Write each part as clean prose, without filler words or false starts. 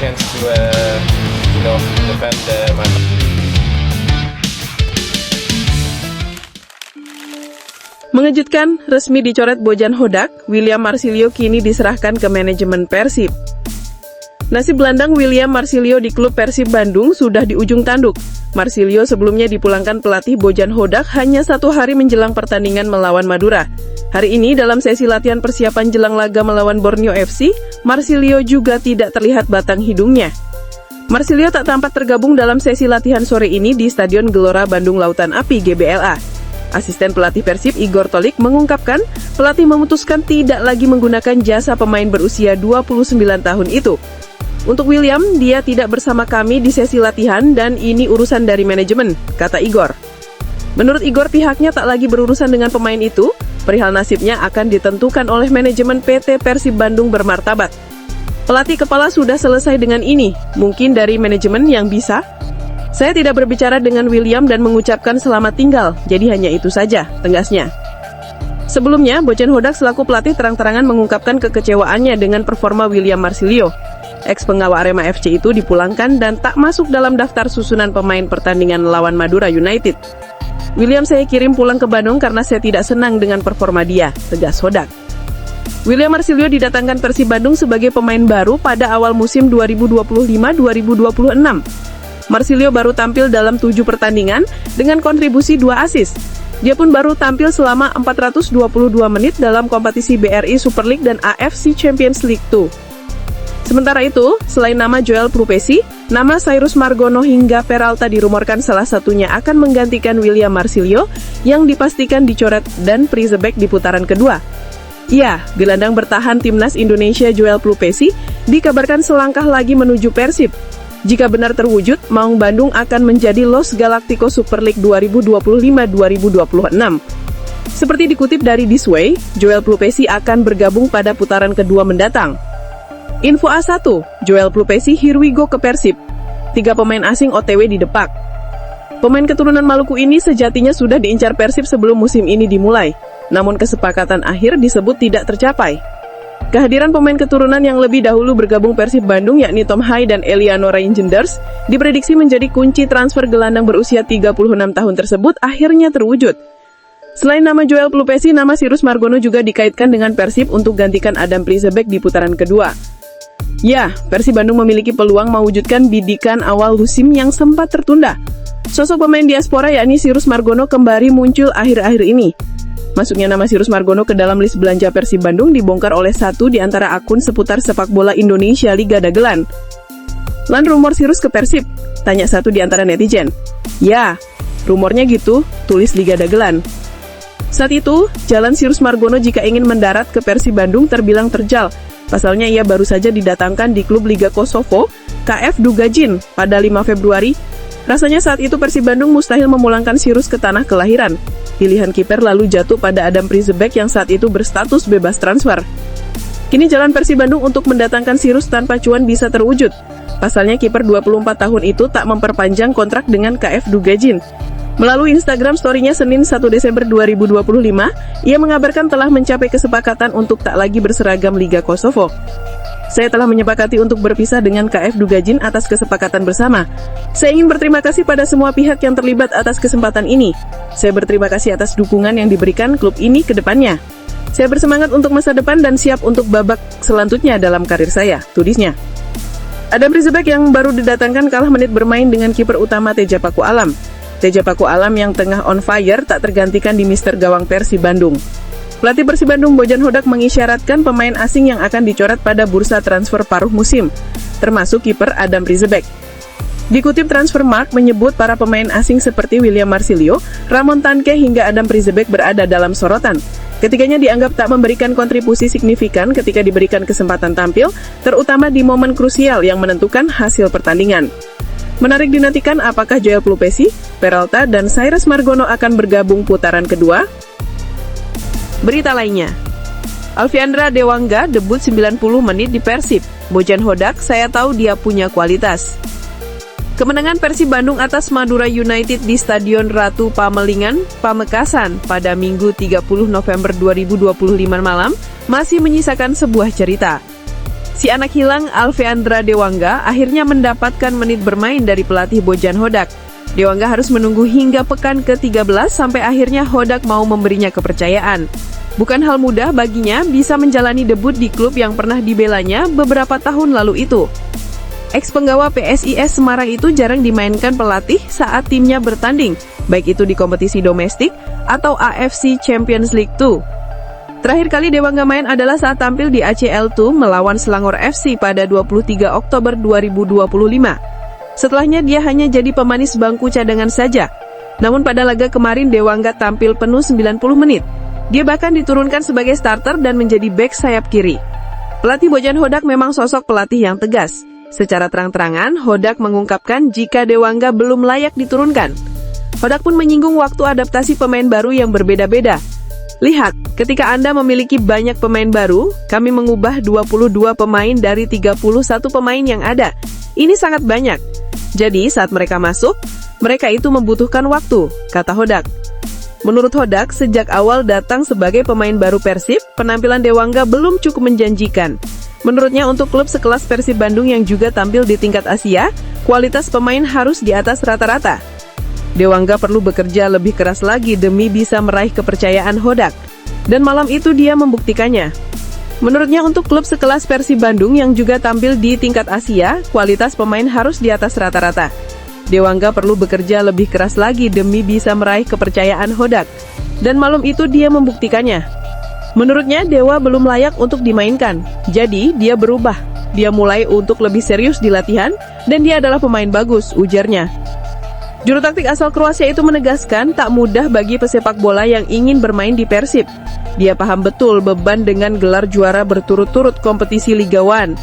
chance to defend my. Mengejutkan, resmi dicoret Bojan Hodak, William Marsilio kini diserahkan ke manajemen Persib. Nasib gelandang William Marsilio di klub Persib Bandung sudah di ujung tanduk. Marsilio sebelumnya dipulangkan pelatih Bojan Hodak hanya 1 hari menjelang pertandingan melawan Madura. Hari ini dalam sesi latihan persiapan jelang laga melawan Borneo FC, Marsilio juga tidak terlihat batang hidungnya. Marsilio tak tampak tergabung dalam sesi latihan sore ini di Stadion Gelora Bandung Lautan Api GBLA. Asisten pelatih Persib Igor Tolik mengungkapkan pelatih memutuskan tidak lagi menggunakan jasa pemain berusia 29 tahun itu. Untuk William, dia tidak bersama kami di sesi latihan dan ini urusan dari manajemen, kata Igor. Menurut Igor, pihaknya tak lagi berurusan dengan pemain itu, perihal nasibnya akan ditentukan oleh manajemen PT Persib Bandung bermartabat. Pelatih kepala sudah selesai dengan ini, mungkin dari manajemen yang bisa. Saya tidak berbicara dengan William dan mengucapkan selamat tinggal, jadi hanya itu saja, tegasnya. Sebelumnya, Bojan Hodak selaku pelatih terang-terangan mengungkapkan kekecewaannya dengan performa William Marsilio. Ex-penggawa Arema FC itu dipulangkan dan tak masuk dalam daftar susunan pemain pertandingan lawan Madura United. William saya kirim pulang ke Bandung karena saya tidak senang dengan performa dia, tegas Hodak. William Marsilio didatangkan Persib Bandung sebagai pemain baru pada awal musim 2025-2026. Marsilio baru tampil dalam 7 pertandingan dengan kontribusi 2 assist. Dia pun baru tampil selama 422 menit dalam kompetisi BRI Super League dan AFC Champions League 2. Sementara itu, selain nama Joel Plupesi, nama Cyrus Margono hingga Peralta dirumorkan salah satunya akan menggantikan William Marsilio yang dipastikan dicoret dan Prizebeck di putaran kedua. Ya, gelandang bertahan timnas Indonesia Joel Plupesi dikabarkan selangkah lagi menuju Persib. Jika benar terwujud, Maung Bandung akan menjadi Los Galacticos Super League 2025-2026. Seperti dikutip dari This Way, Joel Plupesi akan bergabung pada putaran kedua mendatang. Info A1, Joel Plupesi here we go ke Persib. 3 pemain asing OTW di Depak. Pemain keturunan Maluku ini sejatinya sudah diincar Persib sebelum musim ini dimulai, namun kesepakatan akhir disebut tidak tercapai. Kehadiran pemain keturunan yang lebih dahulu bergabung Persib Bandung yakni Tom Hai dan Eliano Reijenders diprediksi menjadi kunci transfer gelandang berusia 36 tahun tersebut akhirnya terwujud. Selain nama Joel Plupesi, nama Cyrus Margono juga dikaitkan dengan Persib untuk gantikan Adam Prizebeck di putaran kedua. Ya, Persib Bandung memiliki peluang mewujudkan bidikan awal musim yang sempat tertunda. Sosok pemain diaspora yakni Cyrus Margono kembali muncul akhir-akhir ini. Masuknya nama Cyrus Margono ke dalam list belanja Persib Bandung dibongkar oleh satu di antara akun seputar sepak bola Indonesia Liga Dagelan. Lan rumor Cyrus ke Persib? Tanya satu di antara netizen. Ya, rumornya gitu, tulis Liga Dagelan. Saat itu, jalan Cyrus Margono jika ingin mendarat ke Persib Bandung terbilang terjal. Pasalnya ia baru saja didatangkan di klub Liga Kosovo, KF Dugajin, pada 5 Februari. Rasanya saat itu Persib Bandung mustahil memulangkan Cyrus ke tanah kelahiran. Pilihan kiper lalu jatuh pada Adam Prizebeck yang saat itu berstatus bebas transfer. Kini jalan Persib Bandung untuk mendatangkan Cyrus tanpa cuan bisa terwujud. Pasalnya kiper 24 tahun itu tak memperpanjang kontrak dengan KF Dugajin. Melalui Instagram story-nya Senin 1 Desember 2025, ia mengabarkan telah mencapai kesepakatan untuk tak lagi berseragam Liga Kosovo. Saya telah menyepakati untuk berpisah dengan KF Dugajin atas kesepakatan bersama. Saya ingin berterima kasih pada semua pihak yang terlibat atas kesempatan ini. Saya berterima kasih atas dukungan yang diberikan klub ini ke depannya. Saya bersemangat untuk masa depan dan siap untuk babak selanjutnya dalam karir saya, tulisnya. Adam Prizebeck yang baru didatangkan kalah menit bermain dengan kiper utama Teja Paku Alam. Teja Paku Alam yang tengah on fire tak tergantikan di Mister Gawang Persib Bandung. Pelatih Persib Bandung Bojan Hodak mengisyaratkan pemain asing yang akan dicoret pada bursa transfer paruh musim, termasuk kiper Adam Prizebeck. Dikutip Transfermarkt menyebut para pemain asing seperti William Marsilio, Ramon Tanke hingga Adam Prizebeck berada dalam sorotan. Ketiganya dianggap tak memberikan kontribusi signifikan ketika diberikan kesempatan tampil, terutama di momen krusial yang menentukan hasil pertandingan. Menarik dinantikan apakah Joel Plupesi, Peralta, dan Cyrus Margono akan bergabung putaran kedua. Berita lainnya, Alfiandra Dewangga debut 90 menit di Persib. Bojan Hodak, saya tahu dia punya kualitas. Kemenangan Persib Bandung atas Madura United di Stadion Ratu Pamelingan, Pamekasan pada Minggu 30 November 2025 malam masih menyisakan sebuah cerita. Si anak hilang Alfeandra Dewangga akhirnya mendapatkan menit bermain dari pelatih Bojan Hodak. Dewangga harus menunggu hingga pekan ke-13 sampai akhirnya Hodak mau memberinya kepercayaan. Bukan hal mudah baginya bisa menjalani debut di klub yang pernah dibelanya beberapa tahun lalu itu. Ex-penggawa PSIS Semarang itu jarang dimainkan pelatih saat timnya bertanding, baik itu di kompetisi domestik atau AFC Champions League 2. Terakhir kali Dewangga main adalah saat tampil di ACL 2 melawan Selangor FC pada 23 Oktober 2025. Setelahnya dia hanya jadi pemanis bangku cadangan saja. Namun pada laga kemarin Dewangga tampil penuh 90 menit. Dia bahkan diturunkan sebagai starter dan menjadi bek sayap kiri. Pelatih Bojan Hodak memang sosok pelatih yang tegas. Secara terang-terangan, Hodak mengungkapkan jika Dewangga belum layak diturunkan. Hodak pun menyinggung waktu adaptasi pemain baru yang berbeda-beda. Lihat, ketika Anda memiliki banyak pemain baru, kami mengubah 22 pemain dari 31 pemain yang ada. Ini sangat banyak. Jadi, saat mereka masuk, mereka itu membutuhkan waktu, kata Hodak. Menurut Hodak, sejak awal datang sebagai pemain baru Persib, penampilan Dewangga belum cukup menjanjikan. Menurutnya untuk klub sekelas Persib Bandung yang juga tampil di tingkat Asia, kualitas pemain harus di atas rata-rata. Dewangga perlu bekerja lebih keras lagi demi bisa meraih kepercayaan Hodak. Dan malam itu dia membuktikannya. Menurutnya untuk klub sekelas Persib Bandung yang juga tampil di tingkat Asia, kualitas pemain harus di atas rata-rata. Dewangga perlu bekerja lebih keras lagi demi bisa meraih kepercayaan Hodak. Dan malam itu dia membuktikannya. Menurutnya Dewa belum layak untuk dimainkan. Jadi dia berubah. Dia mulai untuk lebih serius di latihan dan dia adalah pemain bagus, ujarnya. Juru taktik asal Kroasia itu menegaskan tak mudah bagi pesepak bola yang ingin bermain di Persib. Dia paham betul beban dengan gelar juara berturut-turut kompetisi Liga 1.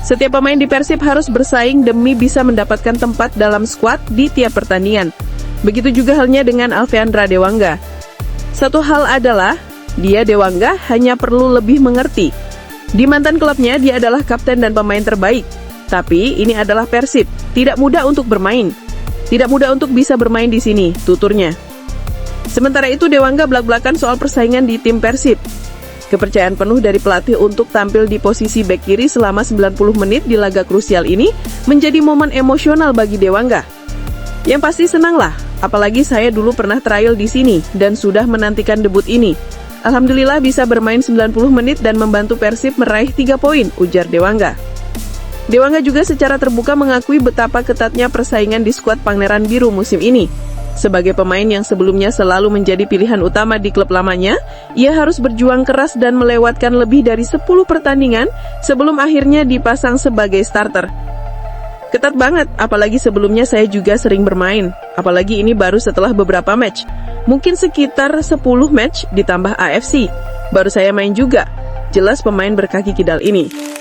Setiap pemain di Persib harus bersaing demi bisa mendapatkan tempat dalam skuad di tiap pertandingan. Begitu juga halnya dengan Alfeandra Dewangga. Satu hal adalah, dia Dewangga hanya perlu lebih mengerti. Di mantan klubnya dia adalah kapten dan pemain terbaik. Tapi ini adalah Persib, tidak mudah untuk bermain. Tidak mudah untuk bisa bermain di sini, tuturnya. Sementara itu Dewangga belak-belakan soal persaingan di tim Persib. Kepercayaan penuh dari pelatih untuk tampil di posisi bek kiri selama 90 menit di laga krusial ini menjadi momen emosional bagi Dewangga. Yang pasti senanglah, apalagi saya dulu pernah trial di sini dan sudah menantikan debut ini. Alhamdulillah bisa bermain 90 menit dan membantu Persib meraih 3 poin, ujar Dewangga. Dewangga juga secara terbuka mengakui betapa ketatnya persaingan di skuad Pangeran Biru musim ini. Sebagai pemain yang sebelumnya selalu menjadi pilihan utama di klub lamanya, ia harus berjuang keras dan melewatkan lebih dari 10 pertandingan sebelum akhirnya dipasang sebagai starter. Ketat banget, apalagi sebelumnya saya juga sering bermain. Apalagi ini baru setelah beberapa match. Mungkin sekitar 10 match ditambah AFC. Baru saya main juga. Jelas pemain berkaki kidal ini.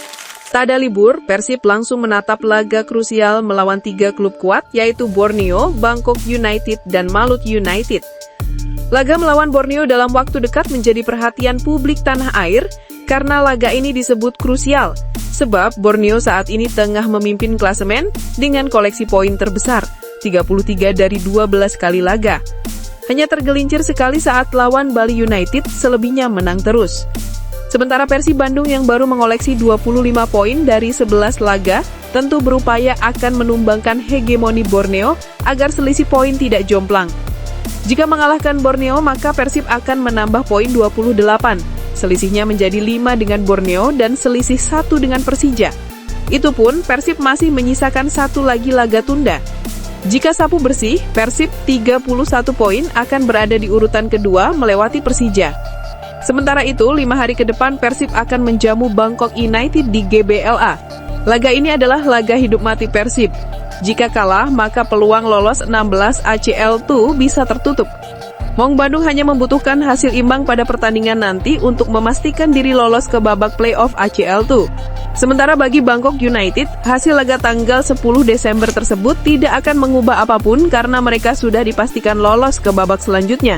Tak ada libur, Persib langsung menatap laga krusial melawan 3 klub kuat, yaitu Borneo, Bangkok United, dan Malut United. Laga melawan Borneo dalam waktu dekat menjadi perhatian publik tanah air, karena laga ini disebut krusial, sebab Borneo saat ini tengah memimpin klasemen dengan koleksi poin terbesar, 33 dari 12 kali laga. Hanya tergelincir sekali saat lawan Bali United, selebihnya menang terus. Sementara Persib Bandung yang baru mengoleksi 25 poin dari 11 laga, tentu berupaya akan menumbangkan hegemoni Borneo agar selisih poin tidak jomplang. Jika mengalahkan Borneo, maka Persib akan menambah poin 28. Selisihnya menjadi 5 dengan Borneo dan selisih 1 dengan Persija. Itu pun Persib masih menyisakan 1 lagi laga tunda. Jika sapu bersih, Persib 31 poin akan berada di urutan kedua melewati Persija. Sementara itu, 5 hari ke depan Persib akan menjamu Bangkok United di GBLA. Laga ini adalah laga hidup mati Persib. Jika kalah, maka peluang lolos 16 ACL 2 bisa tertutup. Maung Bandung hanya membutuhkan hasil imbang pada pertandingan nanti untuk memastikan diri lolos ke babak playoff ACL 2. Sementara bagi Bangkok United, hasil laga tanggal 10 Desember tersebut tidak akan mengubah apapun karena mereka sudah dipastikan lolos ke babak selanjutnya.